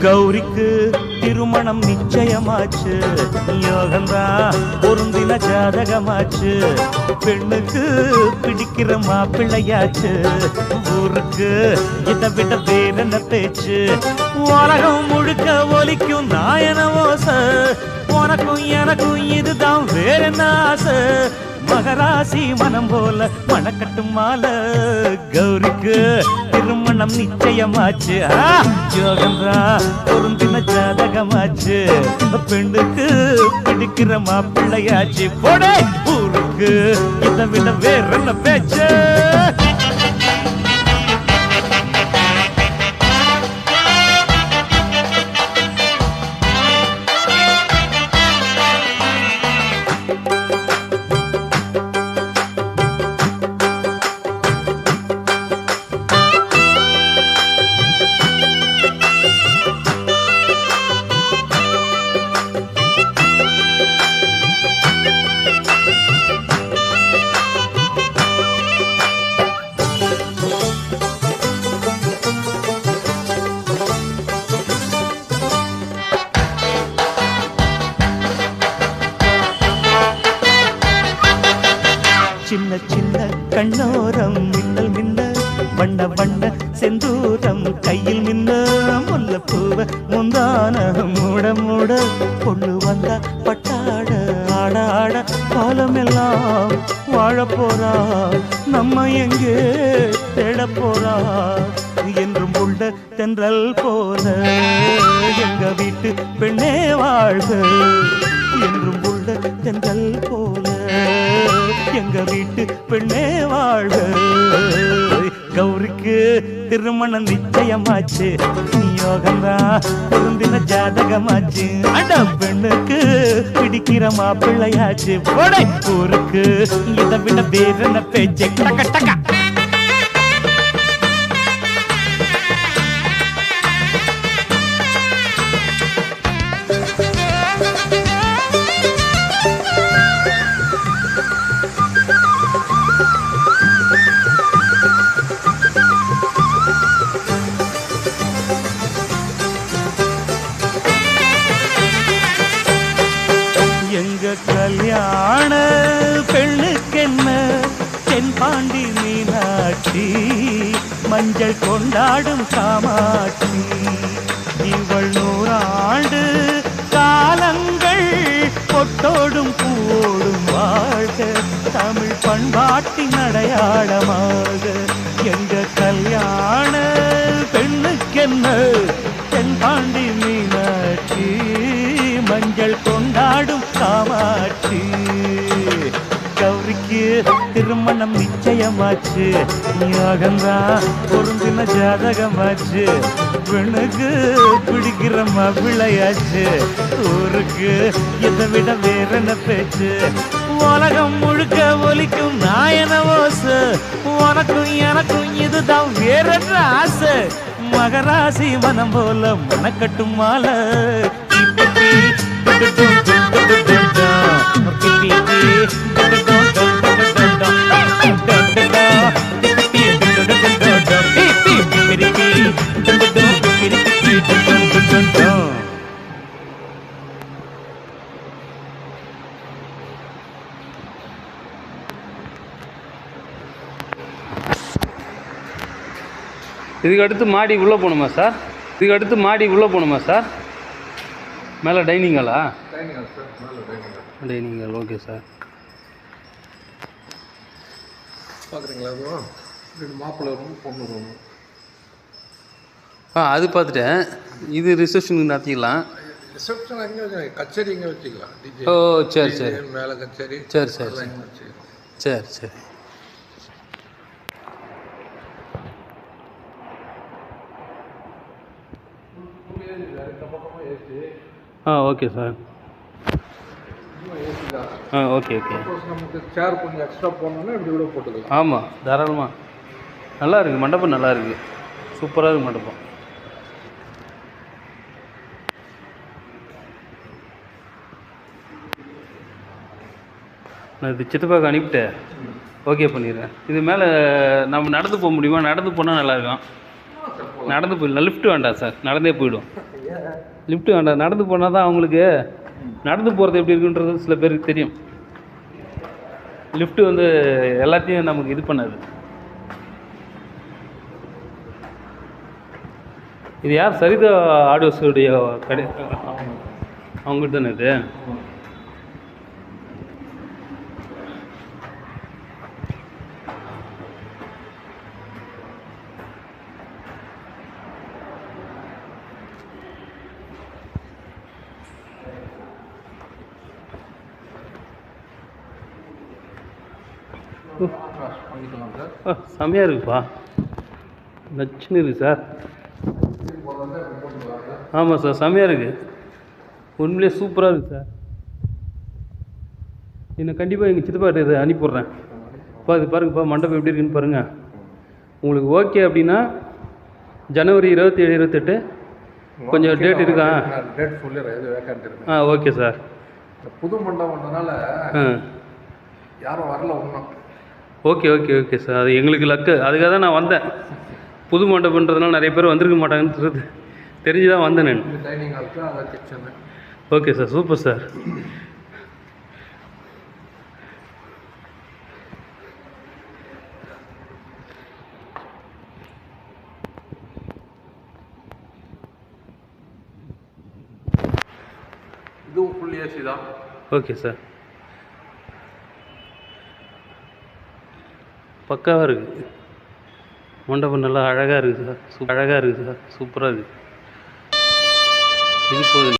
கௌரிக்கு திருமணம் நிச்சயமாச்சு, யோகந்தான் பொருந்தின ஜாதகமாச்சு. பெண்ணுக்கு பிடிக்கிற மாப்பிள்ளையாச்சு, ஊருக்கு இதை விட வேறென்ன பேச்சு. உலகம் முழுக்க ஒலிக்கும் நாயன ஓசை, உனக்கும் எனக்கும் இதுதான் வேறென்ன ஆசை. மகராசி மனம் போல மணக்கட்டும் மாலை, கௌரிக்கு திருமணம் நிச்சயமாச்சு, யோகந்தா பொருந்தின ஜாதகமாச்சு. பெண்ணுக்கு பிடிக்கிற மாப்பிள்ளையாச்சு, போடே ஊருக்கு இதை விட வேற பேச்சு. சின்ன சின்ன கண்ணோரம் மின்னல் மின்ன, வண்ண வண்ண செந்தூரம் கையில் மின்ன. முல்லப்பூவ முந்தான மூட மூட, பொண்ணு வந்தா பட்டாட ஆட ஆட. காலமெல்லாம் வாழ போறா, நம்ம எங்கே தேட போறா. என்றும் உள்ள தென்றல் போல எங்க வீட்டு பெண்ணே வாழ்க, என்றும் உள்ள தென்றல் போல எங்க வீட்டு பெண்ணே வாழ்க. கௌரிக்கு திருமணம் நிச்சயமாச்சு, யோகந்தா பொருந்தின ஜாதகமாச்சு. அட பெண்ணுக்கு பிடிக்கிற மாப்பிள்ளையாச்சு, போடை ஊருக்கு இதை விட வேறென்ன பேச்சு. டக்க டக்க கல்யாண பெண்ணுக்கென்ன தென்பாண்டி மீனாட்சி, மஞ்சள் கொண்டாடும் காமாட்சி. இவள் 100 ஆண்டு காலங்கள் பொட்டோடும் பூவோடும் வாழ்க, தமிழ் பண்பாட்டின் அடையாளமாக. எங்க கல்யாண பெண்ணுக்கென்ன தென்பாண்டி மீனாட்சி, மஞ்சள் கொண்டாடும் காமாட்சி. கௌரிக்கு திருமணம் நிச்சயமாச்சு, யோகந்தா பொருந்தின ஜாதகமாச்சு. பெண்ணுக்கு பிடிக்கிற மாப்பிள்ளையாச்சு, ஊருக்கு இதை விட வேறென்ன பேச்சு. உலகம் முழுக்க ஒலிக்கும் நாயன ஓசை, உனக்கும் எனக்கும் இதுதான் வேறென்ன ஆசை. மகராசி மனம் போல மணக்கட்டும் மாலை. இதுக்கு அடுத்து மாடி உள்ளே போகணுமா சார்? இதுக்கு அடுத்து மாடி உள்ளே போகணுமா சார்? மேலே டைனிங் ஹாலா? Dining hall, okay sir. பார்க்குறீங்களா? அதுவும் 2 மாப்பிள்ளை ரூம், பொண்ணு ரூம். அது பார்த்துட்டேன். இது ரிசப்ஷனுக்கு நடத்திக்கலாம். ரிசப்ஷன் அங்கே வச்சுக்கலாம், கச்சேரி இங்கே வச்சுக்கலாம். டிஜே ஓ சரி சரி மேலே கச்சேரி சரி சரி அதெல்லாம் சரி இங்கே வச்சுக்கலாம். சரி சரி. இந்த பக்கமாக ஏசி, ஓகே சார். ஏசி தான். Okay okay. சப்போஸ் நமக்கு சேர் கொஞ்சம் எக்ஸ்ட்ரா போடணும்னா இப்படி கூட போட்டுக்கலாம். ஆமாம் தாராளமாக நல்லா இருக்குது மண்டபம், நல்லா இருக்குது, சூப்பராக இருக்குது மண்டபம். நான் இது சித்தப்பாவுக்கு அனுப்பிட்டு ஓகே பண்ணிடுறேன். இது மேலே நம்ம நடந்து போக முடியுமா? நடந்து போனால் நல்லாயிருக்கும். நடந்து போயிடலாம், லிஃப்ட் வேண்டாம் சார், நடந்தே போயிடும். லிஃப்ட் வேண்டாம், நடந்து போனால் தான் அவங்களுக்கு நடந்து போகிறது எப்படி இருக்குன்றது சில பேருக்கு தெரியும். லிஃப்ட்டு வந்து எல்லாத்தையும் நமக்கு இது பண்ணாது. இது யார்? சரிதா ஆடியோஸுடைய கடை அவங்ககிட்ட தானே இது? பண்ணிக்கலாம் சார். செம்மையாக இருக்குப்பா, நச்சுன்னு இருக்குது சார். ஆமாம் சார், செம்மையாக இருக்குது, உண்மையிலே சூப்பராக இருக்குது சார். என்னை கண்டிப்பாக எங்கள் சித்தப்பாட்ட இதை அனுப்பிவிட்றேன். இது பாருங்கப்பா, மண்டபம் எப்படி இருக்குன்னு பாருங்கள். உங்களுக்கு ஓகே அப்படின்னா ஜனவரி 27 28 கொஞ்சம் டேட் இருக்கா? டேட் சொல்லிடுறேன், எது வேக்கண்ட் இருக்கு. Okay sir. புது மண்டபம்ன்றனால யாரும் வரல ஒன்றும். ஓகே ஓகே ஓகே சார், அது எங்களுக்கு லக்கு, அதுக்காக தான் நான் வந்தேன். புது மண்டபன்றதுனால நிறைய பேர் வந்திருக்க மாட்டாங்கன்றது தெரிஞ்சு தான் வந்தேன் நான். டைனிங் ஹாலுக்கு அதை kitchen. Okay sir, super sir. இதுவும் ஃபுல் ஏசி தான். ஓகே சார், பக்காவாக இருக்குது மண்டபம், நல்லா அழகாக இருக்குது சார், அழகாக இருக்குது சார், சூப்பராக இருக்குது. இது போதும்.